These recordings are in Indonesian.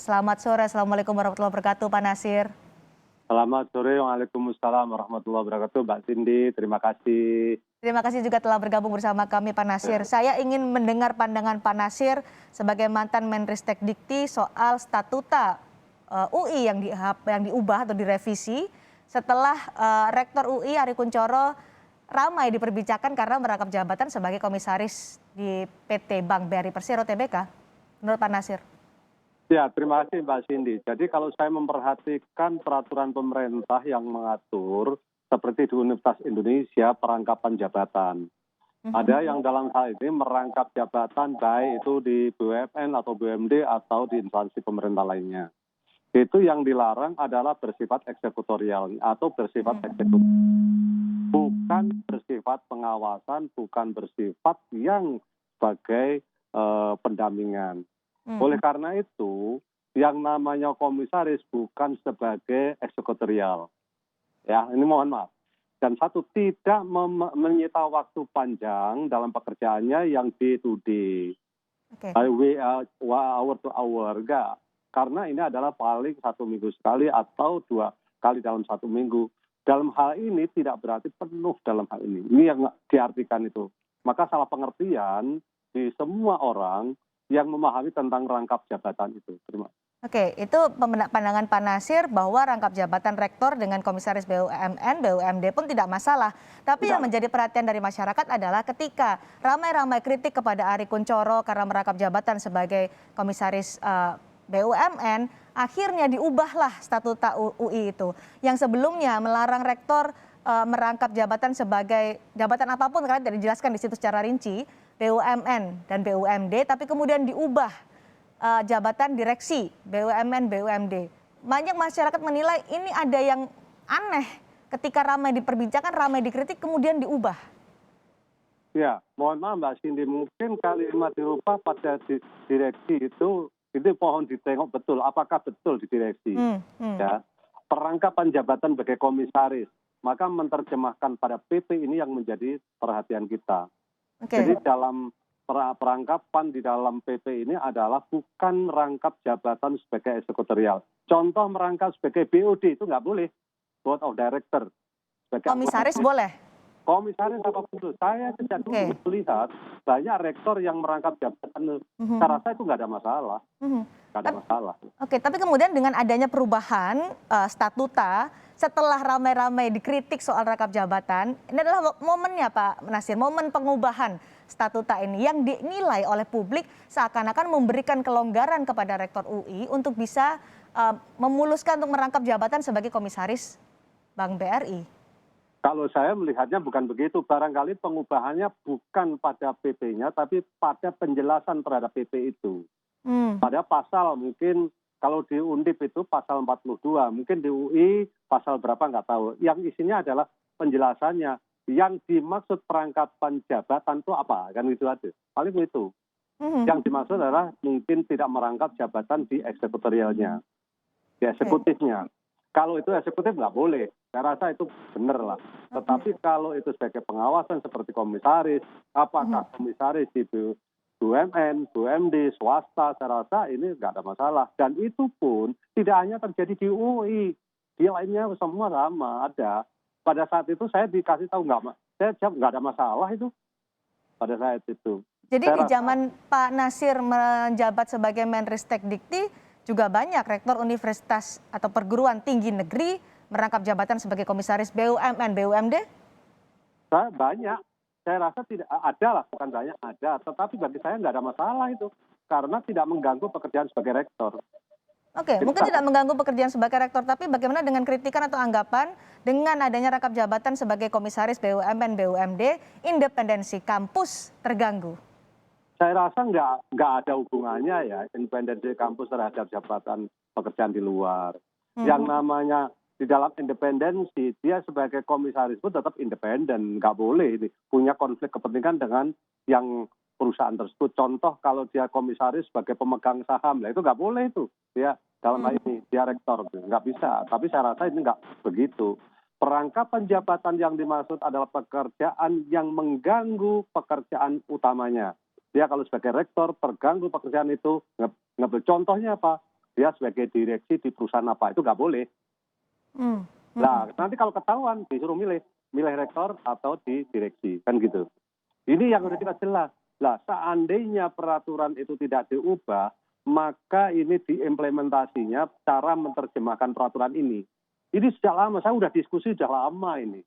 Selamat sore, Assalamualaikum warahmatullahi wabarakatuh, Pak Nasir. Selamat sore, Waalaikumsalam warahmatullahi wabarakatuh, Mbak Cindy, terima kasih. Terima kasih juga telah bergabung bersama kami, Pak Nasir. Saya ingin mendengar pandangan Pak Nasir sebagai mantan Menristek Dikti soal statuta UI yang diubah atau direvisi setelah Rektor UI Ari Kunchoro ramai diperbincangkan karena merangkap jabatan sebagai komisaris di PT Bank BRI Persero Tbk. Menurut Pak Nasir. Ya, terima kasih Mbak Cindy. Jadi kalau saya memperhatikan peraturan pemerintah yang mengatur seperti di Universitas Indonesia perangkapan jabatan. Ada yang dalam hal ini merangkap jabatan baik itu di BUMN atau BUMD atau di instansi pemerintah lainnya. Itu yang dilarang adalah bersifat eksekutorial atau bersifat eksekutif. Bukan bersifat pengawasan, bukan bersifat yang sebagai pendampingan. Oleh karena itu, yang namanya komisaris bukan sebagai eksekutorial. Ya, ini mohon maaf. Dan satu, tidak menyita waktu panjang dalam pekerjaannya yang day to day. Hour to hour, enggak. Karena ini adalah paling 1 minggu sekali atau 2 kali dalam 1 minggu. Dalam hal ini tidak berarti penuh dalam hal ini. Ini yang diartikan itu. Maka salah pengertian di semua orang yang memahami tentang rangkap jabatan itu. Terima kasih. Oke, itu pandangan Pak Nasir bahwa rangkap jabatan rektor dengan komisaris BUMN, BUMD pun tidak masalah. Tapi yang menjadi perhatian dari masyarakat adalah ketika ramai-ramai kritik kepada Ari Kunchoro karena merangkap jabatan sebagai komisaris BUMN, akhirnya diubahlah statuta UI itu. Yang sebelumnya melarang rektor merangkap jabatan sebagai jabatan apapun, karena tidak dijelaskan di situ secara rinci, BUMN dan BUMD, tapi kemudian diubah jabatan direksi BUMN, BUMD. Banyak masyarakat menilai ini ada yang aneh ketika ramai diperbincangkan, ramai dikritik, kemudian diubah. Ya, mohon maaf Mbak Cindy, mungkin kalimat dirubah pada direksi itu pohon ditengok betul, apakah betul di direksi. Ya, perangkapan jabatan sebagai komisaris, maka menerjemahkan pada PP ini yang menjadi perhatian kita. Jadi dalam perangkapan di dalam PP ini adalah bukan rangkap jabatan sebagai eksekutorial. Contoh merangkap sebagai BOD itu nggak boleh, Board of Director. Komisaris boleh? Komisaris apapun itu. Saya sejak dulu melihat banyak rektor yang merangkap jabatan. Saya rasa itu nggak ada masalah. Nggak ada masalah. Oke, tapi kemudian dengan adanya perubahan statuta, setelah ramai-ramai dikritik soal rangkap jabatan, ini adalah momennya Pak Nasir, momen pengubahan statuta ini yang dinilai oleh publik seakan-akan memberikan kelonggaran kepada Rektor UI untuk bisa memuluskan untuk merangkap jabatan sebagai komisaris Bank BRI. Kalau saya melihatnya bukan begitu, barangkali pengubahannya bukan pada PP-nya, tapi pada penjelasan terhadap PP itu. Pada pasal mungkin kalau di Undip itu pasal 42, mungkin di UI pasal berapa nggak tahu. Yang isinya adalah penjelasannya. Yang dimaksud perangkapan jabatan itu apa? Kan itu aja. Paling itu. Yang dimaksud adalah mungkin tidak merangkap jabatan di eksekutorialnya, di eksekutifnya. Kalau itu eksekutif nggak boleh. Saya rasa itu benar lah. Tetapi kalau itu sebagai pengawasan seperti komisaris, apakah komisaris di BUMN, BUMD, swasta, saya rasa ini nggak ada masalah. Dan itu pun tidak hanya terjadi di UI. Di lainnya semua sama, ada. Pada saat itu saya dikasih tahu saya jawab nggak ada masalah itu pada saat itu. Jadi di zaman Pak Nasir menjabat sebagai Menristek Dikti juga banyak rektor universitas atau perguruan tinggi negeri merangkap jabatan sebagai komisaris BUMN, BUMD? Banyak. Saya rasa tidak ada lah, bukan banyak, ada. Tetapi bagi saya nggak ada masalah itu. Karena tidak mengganggu pekerjaan sebagai rektor. Oke, mungkin tidak mengganggu pekerjaan sebagai rektor, tapi bagaimana dengan kritikan atau anggapan dengan adanya rangkap jabatan sebagai komisaris BUMN, BUMD, independensi kampus terganggu? Saya rasa nggak ada hubungannya ya, independensi kampus terhadap jabatan pekerjaan di luar. Yang namanya di dalam independensi, dia sebagai komisaris pun tetap independen, nggak boleh ini punya konflik kepentingan dengan yang perusahaan tersebut. Contoh kalau dia komisaris sebagai pemegang saham, lah itu nggak boleh itu. Dia dalam hal ini dia rektor, nggak bisa. Tapi saya rasa ini nggak begitu. Perangkapan jabatan yang dimaksud adalah pekerjaan yang mengganggu pekerjaan utamanya. Dia kalau sebagai rektor terganggu pekerjaan itu, contohnya apa? dia sebagai direksi di perusahaan apa, itu nggak boleh. Nah, nanti kalau ketahuan disuruh milih rektor atau di direksi, kan gitu. Ini yang harus kita jelas. Nah, seandainya peraturan itu tidak diubah, maka ini diimplementasinya cara menerjemahkan peraturan ini. Ini sejak lama, saya udah diskusi sejak lama ini.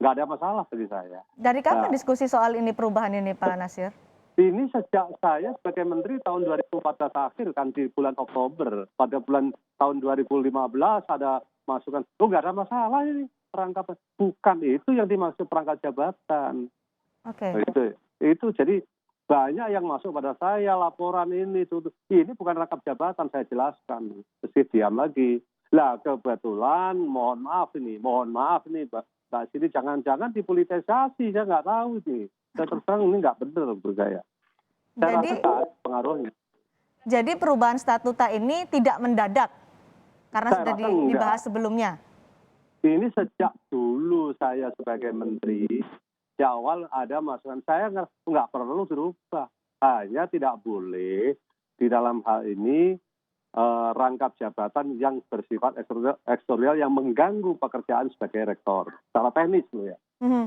Nggak ada masalah bagi saya. Dari kapan diskusi soal ini, perubahan ini, Pak Nasir? Ini sejak saya sebagai menteri tahun 2014 akhir kan, di bulan Oktober. Pada bulan tahun 2015 ada masukan, nggak ada masalah ini perangkap. Bukan itu yang dimaksud perangkat jabatan. Oke. Itu jadi banyak yang masuk pada saya laporan ini. Ini bukan rangkap jabatan, saya jelaskan. Terus diam lagi. Lah kebetulan mohon maaf nih Mbak Sini jangan-jangan dipolitisasi, saya nggak tahu nih. Saya terus terang ini nggak benar menurut saya. Saya rasa tak ada pengaruhnya. Jadi perubahan statuta ini tidak mendadak karena Saya sudah rasa enggak. dibahas sebelumnya. Ini sejak dulu saya sebagai menteri, di awal ada masukan, saya nggak perlu berubah. Hanya tidak boleh di dalam hal ini rangkap jabatan yang bersifat eksterior yang mengganggu pekerjaan sebagai rektor. Secara teknis loh ya.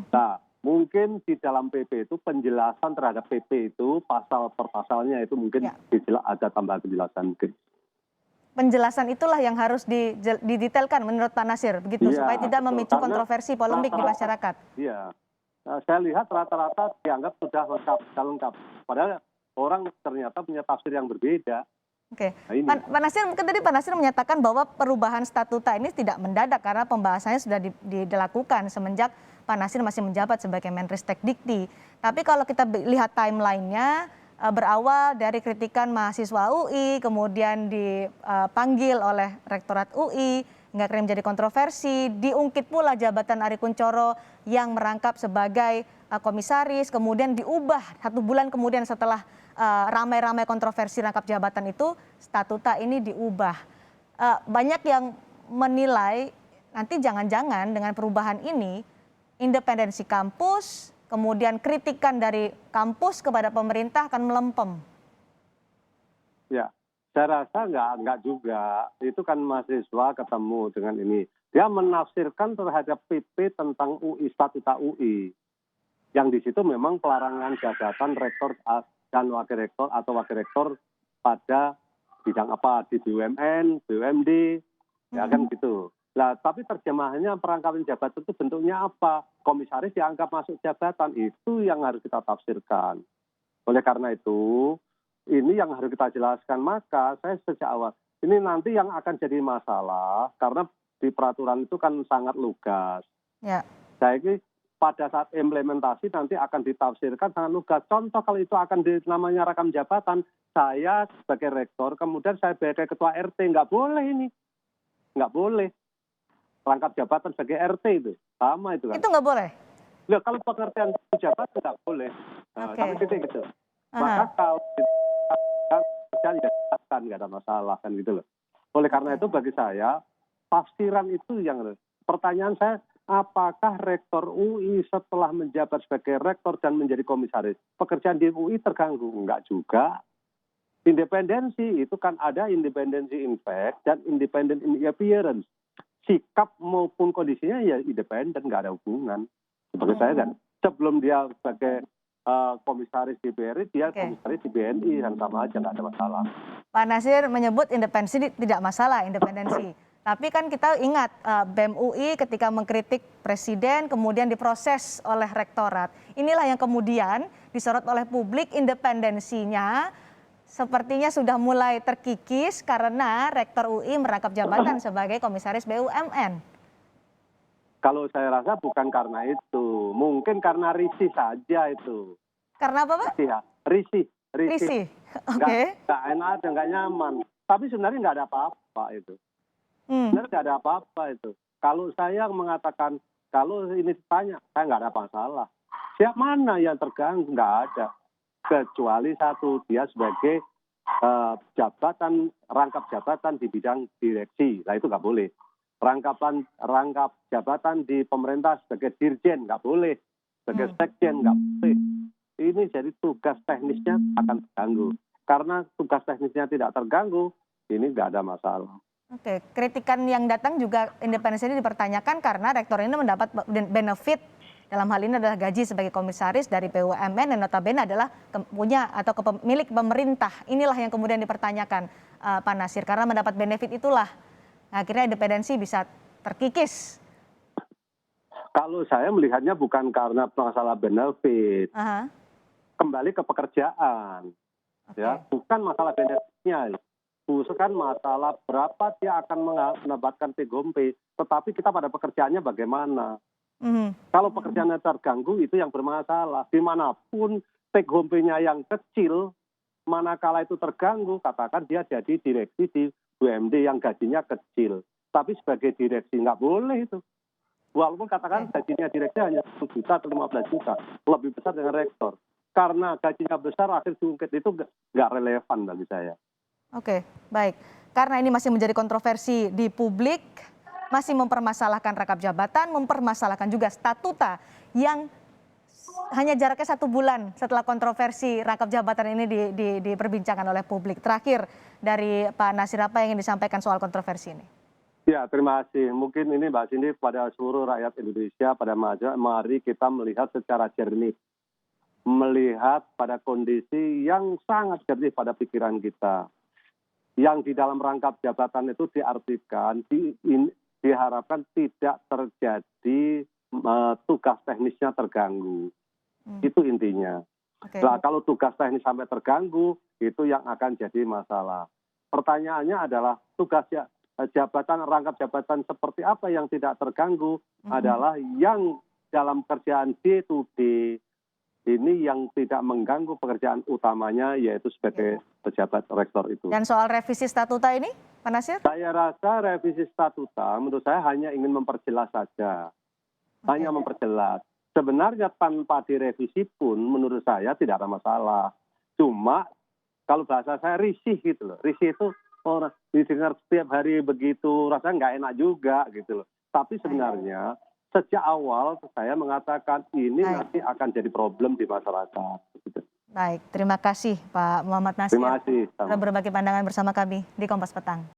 Nah, mungkin di dalam PP itu penjelasan terhadap PP itu pasal per pasalnya itu mungkin ada tambahan penjelasan mungkin. Penjelasan itulah yang harus didetailkan menurut Pak Nasir, begitu, supaya tidak memicu kontroversi polemik di masyarakat. Iya, saya lihat rata-rata dianggap sudah lengkap. Padahal orang ternyata punya tafsir yang berbeda. Oke, Pak Nasir, mungkin tadi Pak Nasir menyatakan bahwa perubahan statuta ini tidak mendadak karena pembahasannya sudah dilakukan semenjak Pak Nasir masih menjabat sebagai Menristek Dikti. Tapi kalau kita lihat timelinenya, berawal dari kritikan mahasiswa UI, kemudian dipanggil oleh Rektorat UI, hingga akhirnya menjadi kontroversi, diungkit pula jabatan Ari Kunchoro yang merangkap sebagai komisaris, kemudian diubah 1 bulan kemudian setelah ramai-ramai kontroversi rangkap jabatan itu, statuta ini diubah. Banyak yang menilai nanti jangan-jangan dengan perubahan ini, independensi kampus, kemudian kritikan dari kampus kepada pemerintah akan melempem. Ya, saya rasa enggak juga. Itu kan mahasiswa ketemu dengan ini. Dia menafsirkan terhadap PP tentang UI, statuta UI. Yang di situ memang pelarangan jabatan rektor dan wakil rektor atau wakil rektor pada bidang apa, di BUMN, BUMD, ya kan gitu. Nah, tapi terjemahannya perangkapan jabatan itu bentuknya apa? Komisaris dianggap masuk jabatan, itu yang harus kita tafsirkan. Oleh karena itu, ini yang harus kita jelaskan. Maka saya sejak awal, ini nanti yang akan jadi masalah, karena di peraturan itu kan sangat lugas. Ya. Saya ini pada saat implementasi nanti akan ditafsirkan sangat lugas. Contoh kalau itu akan namanya rangkap jabatan, saya sebagai rektor, kemudian saya sebagai ketua RT, nggak boleh ini. Nggak boleh. Rangkap jabatan sebagai RT itu, sama itu kan. Itu nggak boleh? Ya, kalau pengertian jabatan nggak boleh. Tapi gitu. Maka kalau tidak nggak ada masalah kan gitu loh. Oleh karena itu bagi saya, tafsiran itu yang pertanyaan saya, apakah rektor UI setelah menjabat sebagai rektor dan menjadi komisaris, pekerjaan di UI terganggu? Enggak juga. Independensi itu kan ada independensi in fact dan independent in appearance. Sikap maupun kondisinya ya independen, nggak ada hubungan. Seperti saya kan, sebelum dia sebagai komisaris di BRI, dia komisaris di BNI, dan sama aja, nggak ada masalah. Pak Nasir menyebut independensi tidak masalah, independensi. Tapi kan kita ingat BEM UI ketika mengkritik presiden kemudian diproses oleh rektorat. Inilah yang kemudian disorot oleh publik, independensinya sepertinya sudah mulai terkikis karena rektor UI merangkap jabatan sebagai komisaris BUMN. Kalau saya rasa bukan karena itu, mungkin karena risih saja itu. Karena apa Pak? Risih. Oke. Nggak enak, nggak nyaman. Tapi sebenarnya nggak ada apa-apa itu. Sebenarnya nggak ada apa-apa itu. Kalau saya mengatakan, kalau ini ditanya, saya nggak ada masalah. Siapa mana yang terganggu? Nggak ada. Kecuali satu, dia sebagai rangkap jabatan di bidang direksi. Nah itu nggak boleh. Rangkap jabatan di pemerintah sebagai dirjen nggak boleh. Sebagai sekjen nggak boleh. Ini jadi tugas teknisnya akan terganggu. Karena tugas teknisnya tidak terganggu, ini nggak ada masalah. Oke, kritikan yang datang juga independensi ini dipertanyakan karena rektor ini mendapat benefit dalam hal ini adalah gaji sebagai komisaris dari BUMN yang notabene adalah punya atau milik pemerintah. Inilah yang kemudian dipertanyakan Pak Nasir karena mendapat benefit itulah akhirnya independensi bisa terkikis. Kalau saya melihatnya bukan karena masalah benefit, Aha, kembali ke pekerjaan, oke. ya, bukan masalah benefitnya. Bukan masalah berapa dia akan mendapatkan take home pay, tetapi kita pada pekerjaannya bagaimana. Mhm. Kalau pekerjaannya terganggu itu yang bermasalah. Dimanapun take home pay-nya yang kecil, manakala itu terganggu, katakan dia jadi direksi di BUMD yang gajinya kecil. Tapi sebagai direksi nggak boleh itu. Walaupun katakan gajinya direksi hanya 10 juta atau 15 juta, lebih besar dengan rektor. Karena gajinya besar, akhir diungkit itu nggak relevan bagi saya. Oke, baik. Karena ini masih menjadi kontroversi di publik, masih mempermasalahkan rangkap jabatan, mempermasalahkan juga statuta yang hanya jaraknya 1 bulan setelah kontroversi rangkap jabatan ini diperbincangkan oleh publik. Terakhir dari Pak Nasir, apa yang ingin disampaikan soal kontroversi ini? Ya, terima kasih. Mungkin ini Mbak Cindy pada seluruh rakyat Indonesia, pada mari kita melihat secara jernih. Melihat pada kondisi yang sangat jernih pada pikiran kita. Yang di dalam rangkap jabatan itu diartikan, diharapkan tidak terjadi tugas teknisnya terganggu. Itu intinya. Oke. Nah, kalau tugas teknis sampai terganggu, itu yang akan jadi masalah. Pertanyaannya adalah tugas jabatan, rangkap jabatan seperti apa yang tidak terganggu adalah yang dalam kerjaan day to day ini yang tidak mengganggu pekerjaan utamanya yaitu sebagai pejabat rektor itu. Dan soal revisi statuta ini, Pak Nasir? Saya rasa revisi statuta menurut saya hanya ingin memperjelas saja. Hanya memperjelas. Sebenarnya tanpa direvisi pun menurut saya tidak ada masalah. Cuma kalau bahasa saya risih gitu loh. Risih itu orang didengar setiap hari begitu rasanya nggak enak juga gitu loh. Tapi sebenarnya sejak awal saya mengatakan ini nanti akan jadi problem di masyarakat. Baik, terima kasih Pak Muhammad Nasir. Terima kasih. Sudah berbagi pandangan bersama kami di Kompas Petang.